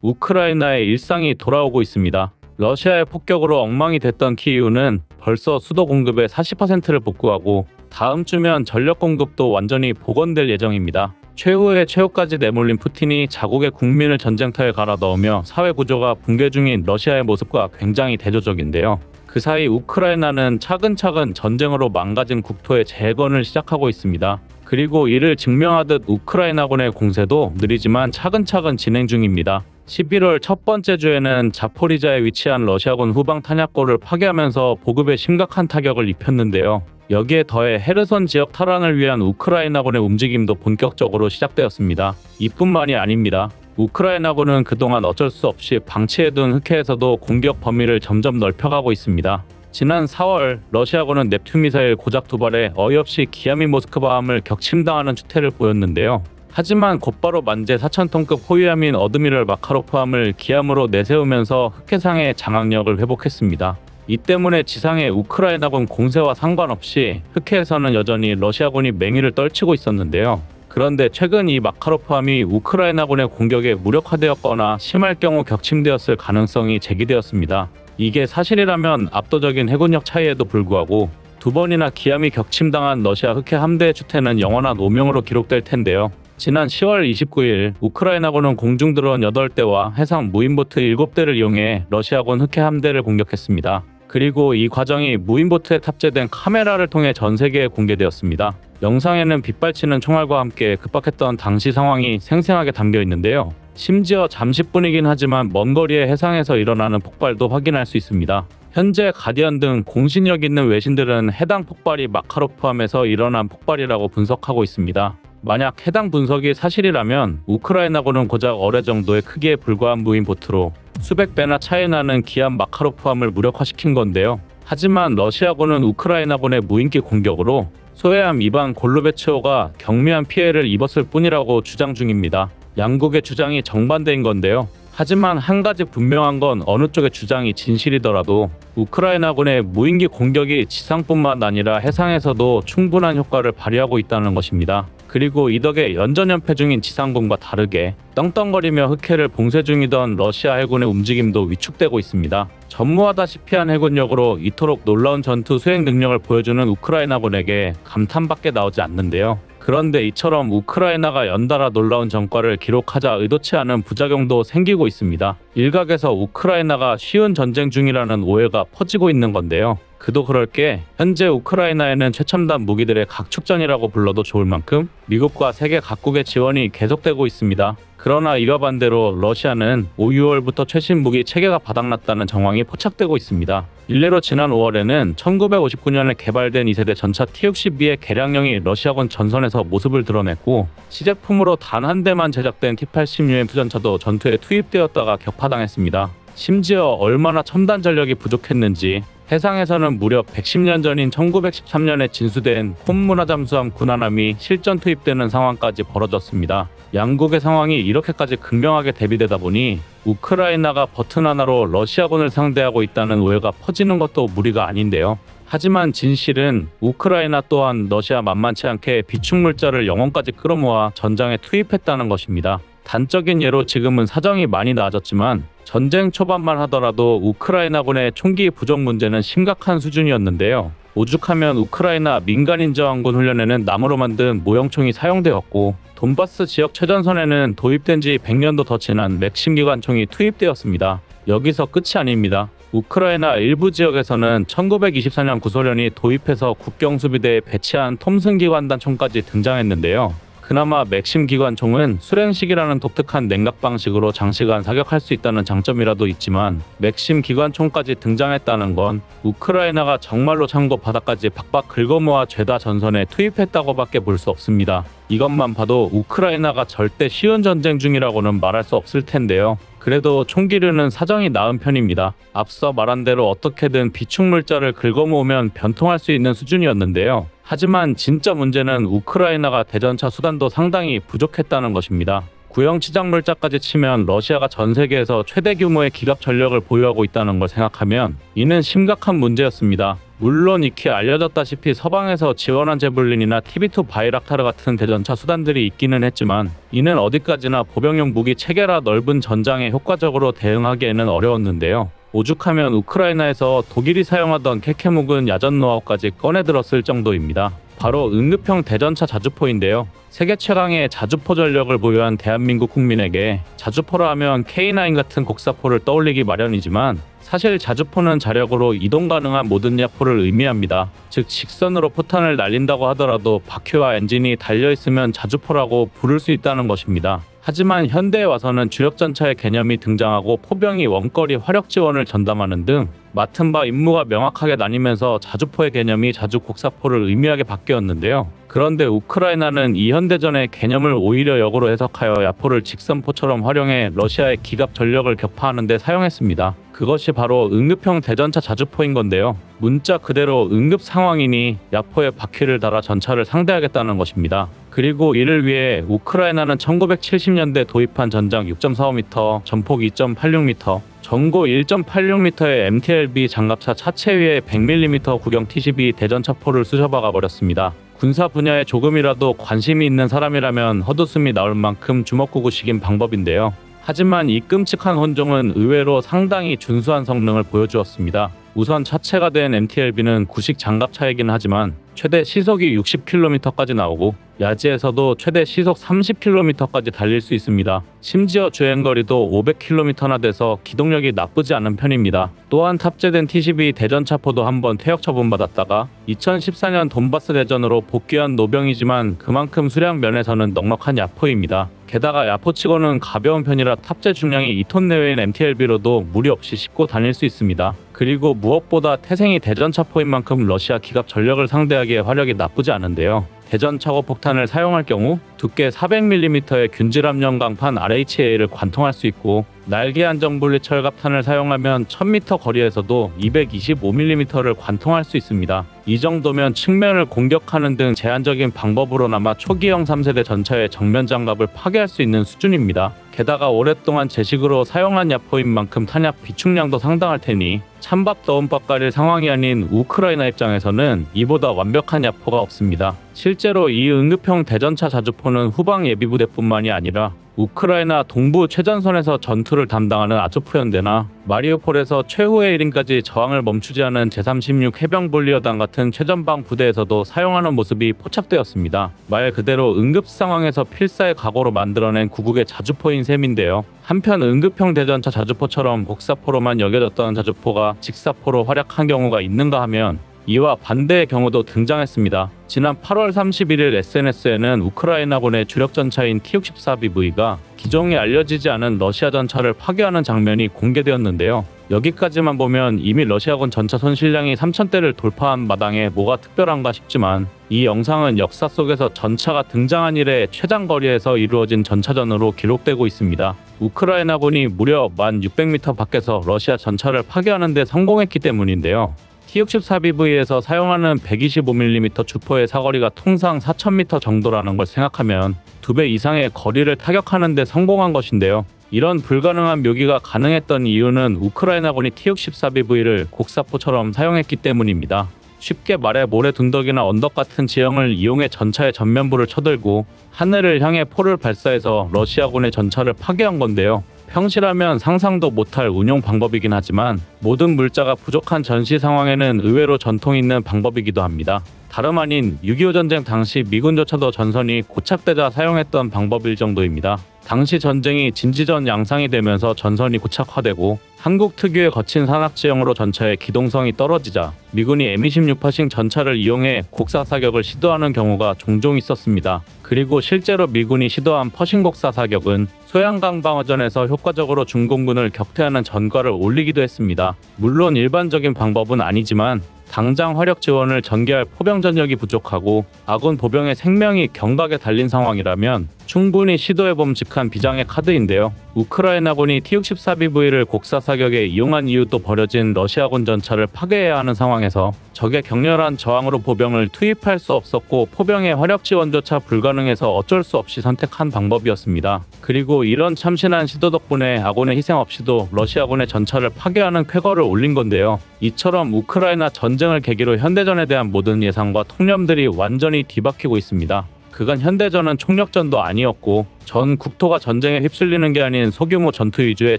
우크라이나의 일상이 돌아오고 있습니다. 러시아의 폭격으로 엉망이 됐던 키이우는 벌써 수도 공급의 40%를 복구하고 다음 주면 전력 공급도 완전히 복원될 예정입니다. 최후의 최후까지 내몰린 푸틴이 자국의 국민을 전쟁터에 갈아 넣으며 사회 구조가 붕괴 중인 러시아의 모습과 굉장히 대조적인데요. 그 사이 우크라이나는 차근차근 전쟁으로 망가진 국토의 재건을 시작하고 있습니다. 그리고 이를 증명하듯 우크라이나군의 공세도 느리지만 차근차근 진행 중입니다. 11월 첫 번째 주에는 자포리자에 위치한 러시아군 후방 탄약고를 파괴하면서 보급에 심각한 타격을 입혔는데요. 여기에 더해 헤르손 지역 탈환을 위한 우크라이나군의 움직임도 본격적으로 시작되었습니다. 이뿐만이 아닙니다. 우크라이나군은 그동안 어쩔 수 없이 방치해둔 흑해에서도 공격 범위를 점점 넓혀가고 있습니다. 지난 4월 러시아군은 넵튠 미사일 고작 2발에 어이없이 기아미 모스크바함을 격침당하는 추태를 보였는데요. 하지만 곧바로 만재 4,000톤급 호위함인 어드미럴 마카로프함을 기함으로 내세우면서 흑해상의 장악력을 회복했습니다. 이 때문에 지상의 우크라이나군 공세와 상관없이 흑해에서는 여전히 러시아군이 맹위를 떨치고 있었는데요. 그런데 최근 이 마카로프함이 우크라이나군의 공격에 무력화되었거나 심할 경우 격침되었을 가능성이 제기되었습니다. 이게 사실이라면 압도적인 해군력 차이에도 불구하고 2번이나 기함이 격침당한 러시아 흑해 함대의 추태는 영원한 오명으로 기록될 텐데요. 지난 10월 29일 우크라이나군은 공중 드론 8대와 해상 무인보트 7대를 이용해 러시아군 흑해 함대를 공격했습니다. 그리고 이 과정이 무인보트에 탑재된 카메라를 통해 전 세계에 공개되었습니다. 영상에는 빗발치는 총알과 함께 급박했던 당시 상황이 생생하게 담겨 있는데요. 심지어 잠시뿐이긴 하지만 먼 거리의 해상에서 일어나는 폭발도 확인할 수 있습니다. 현재 가디언 등 공신력 있는 외신들은 해당 폭발이 마카로프함에서 일어난 폭발이라고 분석하고 있습니다. 만약 해당 분석이 사실이라면 우크라이나군은 고작 어뢰 정도의 크기에 불과한 무인보트로 수백 배나 차이 나는 기함 마카로프함을 무력화시킨 건데요. 하지만 러시아군은 우크라이나군의 무인기 공격으로 소해함 이반 골로베츠호가 경미한 피해를 입었을 뿐이라고 주장 중입니다. 양국의 주장이 정반대인 건데요. 하지만 한 가지 분명한 건 어느 쪽의 주장이 진실이더라도 우크라이나군의 무인기 공격이 지상뿐만 아니라 해상에서도 충분한 효과를 발휘하고 있다는 것입니다. 그리고 이 덕에 연전연패 중인 지상군과 다르게 떵떵거리며 흑해를 봉쇄 중이던 러시아 해군의 움직임도 위축되고 있습니다. 전무하다시피 한 해군력으로 이토록 놀라운 전투 수행 능력을 보여주는 우크라이나군에게 감탄밖에 나오지 않는데요. 그런데 이처럼 우크라이나가 연달아 놀라운 전과를 기록하자 의도치 않은 부작용도 생기고 있습니다. 일각에서 우크라이나가 쉬운 전쟁 중이라는 오해가 퍼지고 있는 건데요. 그도 그럴 게 현재 우크라이나에는 최첨단 무기들의 각축전이라고 불러도 좋을 만큼 미국과 세계 각국의 지원이 계속되고 있습니다. 그러나 이와 반대로 러시아는 5, 6월부터 최신 무기 체계가 바닥났다는 정황이 포착되고 있습니다. 일례로 지난 5월에는 1959년에 개발된 2세대 전차 T-62의 개량형이 러시아군 전선에서 모습을 드러냈고 시제품으로 단 한 대만 제작된 T-80UM 전차도 전투에 투입되었다가 격파당했습니다. 심지어 얼마나 첨단 전력이 부족했는지 해상에서는 무려 110년 전인 1913년에 진수된 콤문화 잠수함 군함이 실전 투입되는 상황까지 벌어졌습니다. 양국의 상황이 이렇게까지 극명하게 대비되다 보니 우크라이나가 버튼 하나로 러시아군을 상대하고 있다는 오해가 퍼지는 것도 무리가 아닌데요. 하지만 진실은 우크라이나 또한 러시아 만만치 않게 비축물자를 영원까지 끌어모아 전장에 투입했다는 것입니다. 단적인 예로 지금은 사정이 많이 나아졌지만 전쟁 초반만 하더라도 우크라이나군의 총기 부족 문제는 심각한 수준이었는데요. 오죽하면 우크라이나 민간인 저항군 훈련에는 나무로 만든 모형총이 사용되었고 돈바스 지역 최전선에는 도입된 지 100년도 더 지난 맥심 기관총이 투입되었습니다. 여기서 끝이 아닙니다. 우크라이나 일부 지역에서는 1924년 구소련이 도입해서 국경수비대에 배치한 톰슨 기관단 총까지 등장했는데요. 그나마 맥심 기관총은 수랭식이라는 독특한 냉각 방식으로 장시간 사격할 수 있다는 장점이라도 있지만 맥심 기관총까지 등장했다는 건 우크라이나가 정말로 창고 바닥까지 박박 긁어모아 죄다 전선에 투입했다고밖에 볼 수 없습니다. 이것만 봐도 우크라이나가 절대 쉬운 전쟁 중이라고는 말할 수 없을 텐데요. 그래도 총기류는 사정이 나은 편입니다. 앞서 말한 대로 어떻게든 비축물자를 긁어모으면 변통할 수 있는 수준이었는데요. 하지만 진짜 문제는 우크라이나가 대전차 수단도 상당히 부족했다는 것입니다. 구형 치장물자까지 치면 러시아가 전 세계에서 최대 규모의 기갑 전력을 보유하고 있다는 걸 생각하면 이는 심각한 문제였습니다. 물론 익히 알려졌다시피 서방에서 지원한 제블린이나 TB2 바이락타르 같은 대전차 수단들이 있기는 했지만 이는 어디까지나 보병용 무기 체계라 넓은 전장에 효과적으로 대응하기에는 어려웠는데요. 오죽하면 우크라이나에서 독일이 사용하던 케케묵은 야전 노하우까지 꺼내들었을 정도입니다. 바로 응급형 대전차 자주포인데요. 세계 최강의 자주포 전력을 보유한 대한민국 국민에게 자주포라 하면 K9 같은 곡사포를 떠올리기 마련이지만 사실 자주포는 자력으로 이동 가능한 모든 야포를 의미합니다. 즉 직선으로 포탄을 날린다고 하더라도 바퀴와 엔진이 달려있으면 자주포라고 부를 수 있다는 것입니다. 하지만 현대에 와서는 주력전차의 개념이 등장하고 포병이 원거리 화력 지원을 전담하는 등 맡은 바 임무가 명확하게 나뉘면서 자주포의 개념이 자주곡사포를 의미하게 바뀌었는데요. 그런데 우크라이나는 이 현대전의 개념을 오히려 역으로 해석하여 야포를 직선포처럼 활용해 러시아의 기갑 전력을 격파하는 데 사용했습니다. 그것이 바로 응급형 대전차 자주포인 건데요. 문자 그대로 응급 상황이니 야포에 바퀴를 달아 전차를 상대하겠다는 것입니다. 그리고 이를 위해 우크라이나는 1970년대 도입한 전장 6.45m, 전폭 2.86m, 전고 1.86m의 MTLB 장갑차 차체 위에 100mm 구경 T12 대전차포를 쑤셔박아 버렸습니다. 군사 분야에 조금이라도 관심이 있는 사람이라면 헛웃음이 나올 만큼 주먹구구식인 방법인데요. 하지만 이 끔찍한 혼종은 의외로 상당히 준수한 성능을 보여주었습니다. 우선 차체가 된 MTLB는 구식 장갑차이긴 하지만 최대 시속이 60km까지 나오고 야지에서도 최대 시속 30km까지 달릴 수 있습니다. 심지어 주행거리도 500km나 돼서 기동력이 나쁘지 않은 편입니다. 또한 탑재된 T12 대전차포도 한번 퇴역 처분받았다가 2014년 돈바스 대전으로 복귀한 노병이지만 그만큼 수량 면에서는 넉넉한 야포입니다. 게다가 야포치고는 가벼운 편이라 탑재 중량이 2톤 내외인 MTLB로도 무리 없이 싣고 다닐 수 있습니다. 그리고 무엇보다 태생이 대전차포인 만큼 러시아 기갑 전력을 상대하기에 화력이 나쁘지 않은데요. 대전차고 폭탄을 사용할 경우 두께 400mm의 균질 함량 강판 RHA를 관통할 수 있고 날개 안정분리 철갑탄을 사용하면 1000m 거리에서도 225mm를 관통할 수 있습니다. 이 정도면 측면을 공격하는 등 제한적인 방법으로나마 초기형 3세대 전차의 정면 장갑을 파괴할 수 있는 수준입니다. 게다가 오랫동안 제식으로 사용한 야포인 만큼 탄약 비축량도 상당할 테니 찬밥 더운 밥 가릴 상황이 아닌 우크라이나 입장에서는 이보다 완벽한 야포가 없습니다. 실제로 이 응급형 대전차 자주포는 후방 예비부대뿐만이 아니라 우크라이나 동부 최전선에서 전투를 담당하는 아조프 연대나 마리우폴에서 최후의 1인까지 저항을 멈추지 않은 제36 해병볼리어단 같은 최전방 부대에서도 사용하는 모습이 포착되었습니다. 말 그대로 응급 상황에서 필사의 각오로 만들어낸 구국의 자주포인 셈인데요. 한편 응급형 대전차 자주포처럼 곡사포로만 여겨졌던 자주포가 직사포로 활약한 경우가 있는가 하면 이와 반대의 경우도 등장했습니다. 지난 8월 31일 SNS에는 우크라이나군의 주력 전차인 T-64BV가 기종이 알려지지 않은 러시아 전차를 파괴하는 장면이 공개되었는데요. 여기까지만 보면 이미 러시아군 전차 손실량이 3000대를 돌파한 마당에 뭐가 특별한가 싶지만 이 영상은 역사 속에서 전차가 등장한 이래 최장거리에서 이루어진 전차전으로 기록되고 있습니다. 우크라이나군이 무려 1600m 밖에서 러시아 전차를 파괴하는 데 성공했기 때문인데요. T-64BV에서 사용하는 125mm 주포의 사거리가 통상 4000m 정도라는 걸 생각하면 2배 이상의 거리를 타격하는 데 성공한 것인데요. 이런 불가능한 묘기가 가능했던 이유는 우크라이나군이 T-64BV를 곡사포처럼 사용했기 때문입니다. 쉽게 말해 모래둔덕이나 언덕 같은 지형을 이용해 전차의 전면부를 쳐들고 하늘을 향해 포를 발사해서 러시아군의 전차를 파괴한 건데요. 평시라면 상상도 못할 운용 방법이긴 하지만 모든 물자가 부족한 전시 상황에는 의외로 전통 있는 방법이기도 합니다. 다름 아닌 6.25 전쟁 당시 미군조차도 전선이 고착되자 사용했던 방법일 정도입니다. 당시 전쟁이 진지전 양상이 되면서 전선이 고착화되고 한국 특유의 거친 산악 지형으로 전차의 기동성이 떨어지자 미군이 M26파싱 전차를 이용해 곡사 사격을 시도하는 경우가 종종 있었습니다. 그리고 실제로 미군이 시도한 퍼싱 곡사 사격은 소양강 방어전에서 효과적으로 중공군을 격퇴하는 전과를 올리기도 했습니다. 물론 일반적인 방법은 아니지만 당장 화력 지원을 전개할 포병 전력이 부족하고 아군 보병의 생명이 경각에 달린 상황이라면 충분히 시도해봄직한 비장의 카드인데요. 우크라이나군이 T-64BV를 곡사 사격에 이용한 이유도 버려진 러시아군 전차를 파괴해야 하는 상황에서 적의 격렬한 저항으로 보병을 투입할 수 없었고 포병의 화력 지원조차 불가능해서 어쩔 수 없이 선택한 방법이었습니다. 그리고 이런 참신한 시도 덕분에 아군의 희생 없이도 러시아군의 전차를 파괴하는 쾌거를 올린 건데요. 이처럼 우크라이나 전쟁 전쟁을 계기로 현대전에 대한 모든 예상과 통념들이 완전히 뒤바뀌고 있습니다. 그간 현대전은 총력전도 아니었고 전 국토가 전쟁에 휩쓸리는 게 아닌 소규모 전투 위주의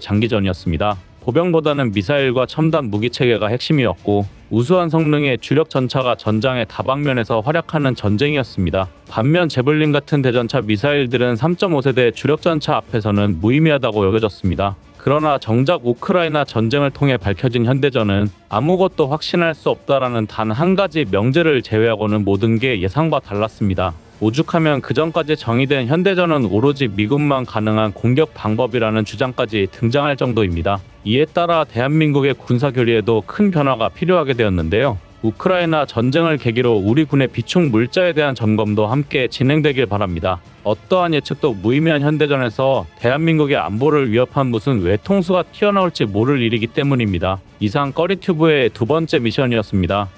장기전이었습니다. 보병보다는 미사일과 첨단 무기체계가 핵심이었고 우수한 성능의 주력 전차가 전장의 다방면에서 활약하는 전쟁이었습니다. 반면 제블린 같은 대전차 미사일들은 3.5세대 주력 전차 앞에서는 무의미하다고 여겨졌습니다. 그러나 정작 우크라이나 전쟁을 통해 밝혀진 현대전은 아무것도 확신할 수 없다라는 단 한 가지 명제를 제외하고는 모든 게 예상과 달랐습니다. 오죽하면 그전까지 정의된 현대전은 오로지 미군만 가능한 공격 방법이라는 주장까지 등장할 정도입니다. 이에 따라 대한민국의 군사교리에도 큰 변화가 필요하게 되었는데요. 우크라이나 전쟁을 계기로 우리 군의 비축 물자에 대한 점검도 함께 진행되길 바랍니다. 어떠한 예측도 무의미한 현대전에서 대한민국의 안보를 위협한 무슨 외통수가 튀어나올지 모를 일이기 때문입니다. 이상 꺼리튜브의 두 번째 미션이었습니다.